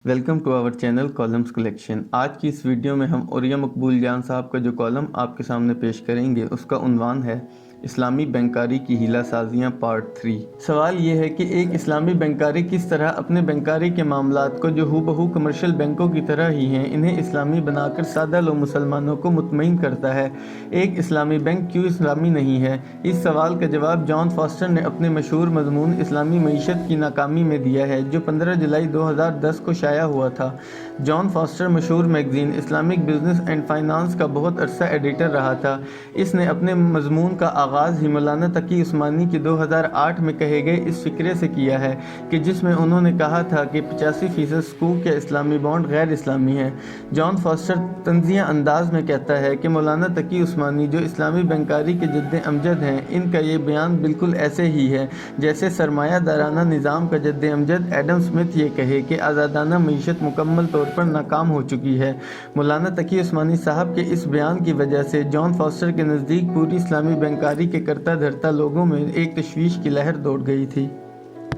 Welcome to our channel columns collection. आज की इस वीडियो में हम औरिया मकबूल जान साहब का जो कॉलम आपके सामने पेश करेंगे उसका उन्वान है इस्लामी बैंकारी की हीला साजियाँ पार्ट 3। सवाल ये है कि एक इस्लामी बैंकारी किस तरह अपने बैंकारी के मामलात को जो हूबहू कमर्शियल बैंकों की तरह ही हैं इन्हें इस्लामी बनाकर सादा लोग मुसलमानों को मुतमईन करता है। एक इस्लामी बैंक क्यों इस्लामी नहीं है? इस सवाल का जवाब जॉन फॉस्टर ने अपने मशहूर मजमून इस्लामी मईशत की नाकामी में दिया है जो 15 जुलाई 2010 को शाया हुआ था। जॉन फॉस्टर मशहूर magazine Islamic business and finance का बहुत अरसा एडिटर रहा था। इसने अपने मजमून का आगाज़ ही मौलाना तकी उस्मानी के 2008 में कहे गए इस फिक्रे से किया है कि जिसमें उन्होंने कहा था कि 85% सकूक या इस्लामी बॉन्ड गैर इस्लामी हैं। जॉन फॉस्टर तंजिया अंदाज में कहता है कि मौलाना तकी उस्मानी जो इस्लामी बैंकारी के जद्द अमजद हैं, इनका ये बयान बिल्कुल ऐसे ही है जैसे सरमायादाराना निज़ाम का जद्द अमजद एडम स्मिथ ये कहे कि आज़ादाना मईशत मुकम्मल तौर पर नाकाम हो चुकी है। मौलाना तकी उस्मानी साहब के इस बयान की वजह से जॉन फॉस्टर के नज़दीक पूरी इस्लामी बैंकारी के करता धरता लोगों में एक तशवीश की लहर दौड़ गई थी।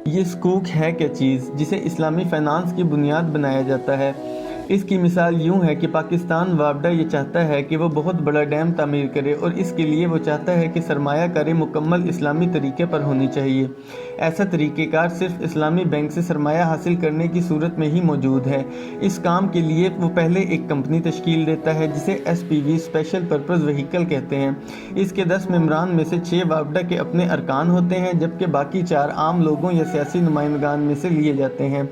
ये सकूक है क्या चीज़ जिसे इस्लामी फाइनेंस की बुनियाद बनाया जाता है? इसकी मिसाल यूँ है कि पाकिस्तान वापडा ये चाहता है कि वो बहुत बड़ा डैम तामीर करे और इसके लिए वो चाहता है कि सरमायाकारी मुकम्मल इस्लामी तरीके पर होनी चाहिए। ऐसा तरीक़ेकार सिर्फ इस्लामी बैंक से सरमाया हासिल करने की सूरत में ही मौजूद है। इस काम के लिए वो पहले एक कंपनी तश्कील देता है जिसे SPV स्पेशल पर्पज़ व्हीकल कहते हैं। इसके 10 मेंबरान में से 6 वापडा के अपने अरकान होते हैं जबकि बाकी 4 आम लोगों या सियासी नुमाइंदगान में से लिए जाते हैं।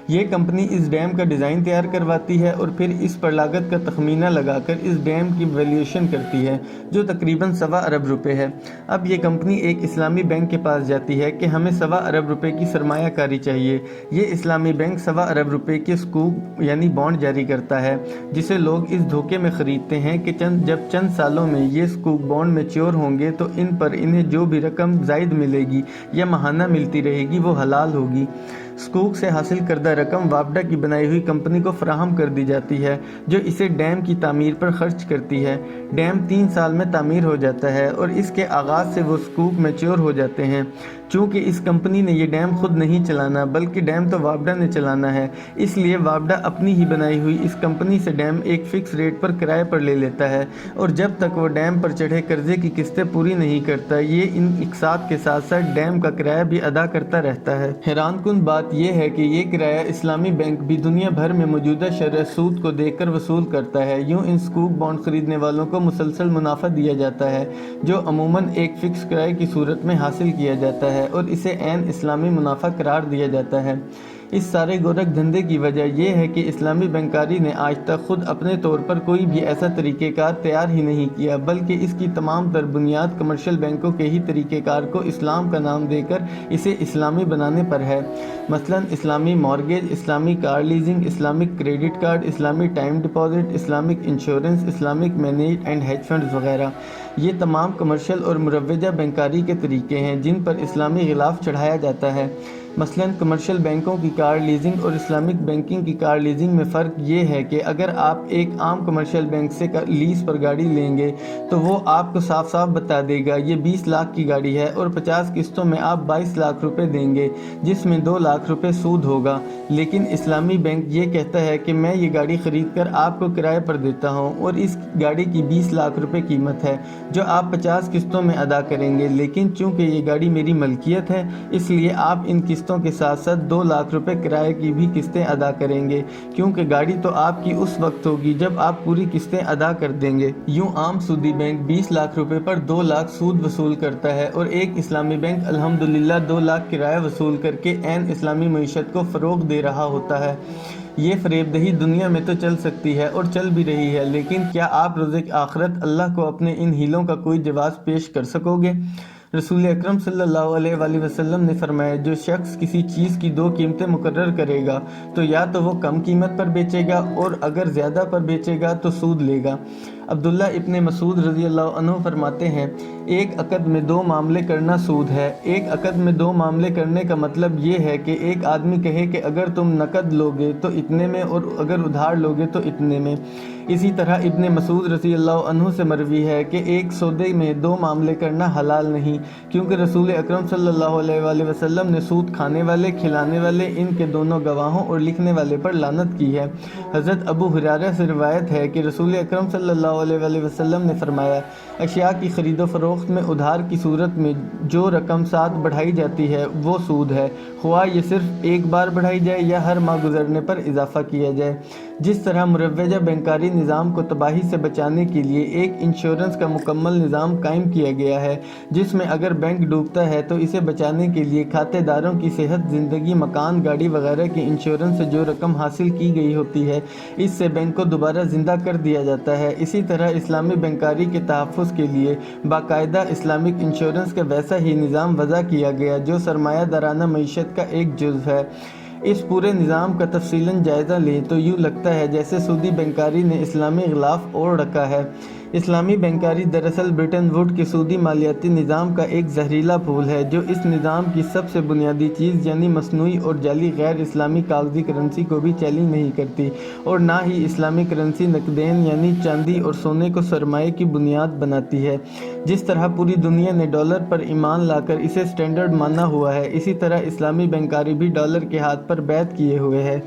ये कंपनी इस डैम का डिज़ाइन तैयार करवाती है और फिर इस पर लागत का तखमीना लगाकर इस डैम की वैल्यूएशन करती है जो तकरीबन 1.25 अरब रुपए है। अब ये कंपनी एक इस्लामी बैंक के पास जाती है कि हमें 1.25 अरब रुपए की सरमायाकारी चाहिए। ये इस्लामी बैंक 1.25 अरब रुपए के सकूक यानी बॉन्ड जारी करता है जिसे लोग इस धोखे में ख़रीदते हैं कि जब चंद सालों में ये सकूक बॉन्ड मैच्योर होंगे तो इन पर इन्हें जो भी रकम ज़ायद मिलेगी या माहाना मिलती रहेगी वो हलाल होगी। सकूक से हासिल करदा रकम वापडा की बनाई हुई कंपनी को फराहम कर दी जाती है जो इसे डैम की तामीर पर खर्च करती है। डैम 3 साल में तामीर हो जाता है और इसके आगाज़ से वो सकूक मैच्योर हो जाते हैं। चूँकि इस कंपनी ने ये डैम खुद नहीं चलाना बल्कि डैम तो वापडा ने चलाना है, इसलिए वापडा अपनी ही बनाई हुई इस कंपनी से डैम एक फ़िक्स रेट पर किराए पर ले लेता है और जब तक वो डैम पर चढ़े कर्जे की किस्तें पूरी नहीं करता ये इन इकसात के साथ साथ डैम का किराया भी अदा करता रहता है। हैरानकुन बात यह है कि ये किराया इस्लामी बैंक भी दुनिया भर में मौजूदा शरह सूद को देखकर वसूल करता है। यूँ इन सकूक बॉन्ड खरीदने वालों को मुसलसल मुनाफा दिया जाता है जो अमूमन एक फ़िक्स किराए की सूरत में हासिल किया जाता है और इसे ऐन इस्लामी मुनाफा करार दिया जाता है। इस सारे गोरख धंधे की वजह यह है कि इस्लामी बैंकारी ने आज तक खुद अपने तौर पर कोई भी ऐसा तरीक़ेकार तैयार ही नहीं किया बल्कि इसकी तमाम तर बुनियाद कमर्शियल बैंकों के ही तरीक़ेकार को इस्लाम का नाम देकर इसे इस्लामी बनाने पर है। मसलन इस्लामी मॉर्गेज, इस्लामी car leasing, Islamic credit card, इस्लामी time deposit, Islamic insurance, Islamic manage and hedge funds वगैरह। ये तमाम कमर्शियल और मुरव्वजा बैंकारी के तरीके हैं जिन पर इस्लामी गिलाफ चढ़ाया जाता है। मसलन कमर्शियल बैंकों की कार लीजिंग और इस्लामिक बैंकिंग की कार लीजिंग में फ़र्क ये है कि अगर आप एक आम कमर्शियल बैंक से लीज़ पर गाड़ी लेंगे तो वो आपको साफ साफ बता देगा ये 20 लाख की गाड़ी है और 50 किस्तों में आप 22 लाख रुपए देंगे जिसमें 2 लाख रुपए सूद होगा। लेकिन इस्लामी बैंक ये कहता है कि मैं ये गाड़ी ख़रीद कर आपको किराए पर देता हूँ और इस गाड़ी की 20 लाख रुपए कीमत है जो आप 50 किस्तों में अदा करेंगे, लेकिन चूँकि ये गाड़ी मेरी मलकियत है इसलिए आप इन किस्तों के साथ साथ 2 लाख रुपए किराए की भी किस्तें अदा करेंगे क्योंकि गाड़ी तो आपकी उस वक्त होगी जब आप पूरी किस्तें अदा कर देंगे। यूं आम सूदी बैंक 20 लाख रुपए पर 2 लाख सूद वसूल करता है और एक इस्लामी बैंक अल्हम्दुलिल्लाह 2 लाख किराया वसूल करके ऐन इस्लामी मईशत को फ़रोग दे रहा होता है। ये फरेबदही दुनिया में तो चल सकती है और चल भी रही है, लेकिन क्या आप रोज़े आखिरत अल्लाह को अपने इन हीलों का कोई जवाब पेश कर सकोगे? रसूल अकरम सल्लल्लाहु अलैहि वसल्लम ने फरमाया जो शख्स किसी चीज़ की 2 कीमतें मुकर्रर करेगा तो या तो वो कम कीमत पर बेचेगा और अगर ज़्यादा पर बेचेगा तो सूद लेगा। عبداللہ ابن مسعود رضی اللہ عنہ فرماتے ہیں ایک عقد میں 2 معاملے کرنا سود ہے۔ ایک عقد میں 2 معاملے کرنے کا مطلب یہ ہے کہ ایک آدمی کہے کہ اگر تم نقد لوگے تو اتنے میں اور اگر ادھار لوگے تو اتنے میں۔ اسی طرح ابن مسعود رضی اللہ عنہ سے مروی ہے کہ ایک سودے میں 2 معاملے کرنا حلال نہیں، کیونکہ رسول اکرم صلی اللہ علیہ وآلہ وسلم نے سود کھانے والے، کھلانے والے، ان کے دونوں گواہوں اور لکھنے والے پر لعنت کی ہے۔ حضرت ابو ہریرہ سے روایت ہے کہ رسول اکرم صلی اللہ علیہ وآلہ وسلم نے فرمایا اشیاء کی خرید و فروخت میں ادھار کی صورت میں جو رقم ساتھ بڑھائی جاتی ہے وہ سود ہے، خواہ یہ صرف ایک بار بڑھائی جائے یا ہر ماہ گزرنے پر اضافہ کیا جائے۔ جس طرح مروجہ بینکاری نظام کو تباہی سے بچانے کے لیے ایک انشورنس کا مکمل نظام قائم کیا گیا ہے، جس میں اگر بینک ڈوبتا ہے تو اسے بچانے کے لیے کھاتے داروں کی صحت، زندگی، مکان، گاڑی وغیرہ کے انشورنس سے جو رقم حاصل کی گئی ہوتی ہے اس سے بینک کو دوبارہ زندہ کر دیا جاتا ہے، اسی طرح اسلامی بینکاری کے تحفظ کے لیے باقاعدہ اسلامک انشورنس کا ویسا ہی نظام وضع کیا گیا جو سرمایہ دارانہ معیشت کا ایک جزو ہے۔ اس پورے نظام کا تفصیلاً جائزہ لیں تو یوں لگتا ہے جیسے سودی بینکاری نے اسلامی غلاف اوڑھ رکھا ہے۔ اسلامی بینکاری دراصل برٹن ووڈ کے سودی مالیاتی نظام کا ایک زہریلا پھول ہے جو اس نظام کی سب سے بنیادی چیز یعنی مصنوعی اور جعلی غیر اسلامی کاغذی کرنسی کو بھی چیلنج نہیں کرتی اور نہ ہی اسلامی کرنسی نقدین یعنی چاندی اور سونے کو سرمایہ کی بنیاد بناتی ہے۔ جس طرح پوری دنیا نے ڈالر پر ایمان لا کر اسے سٹینڈرڈ مانا ہوا ہے، اسی طرح اسلامی بینکاری بھی ڈالر کے ہاتھ پر بیعت کیے ہوئے ہے۔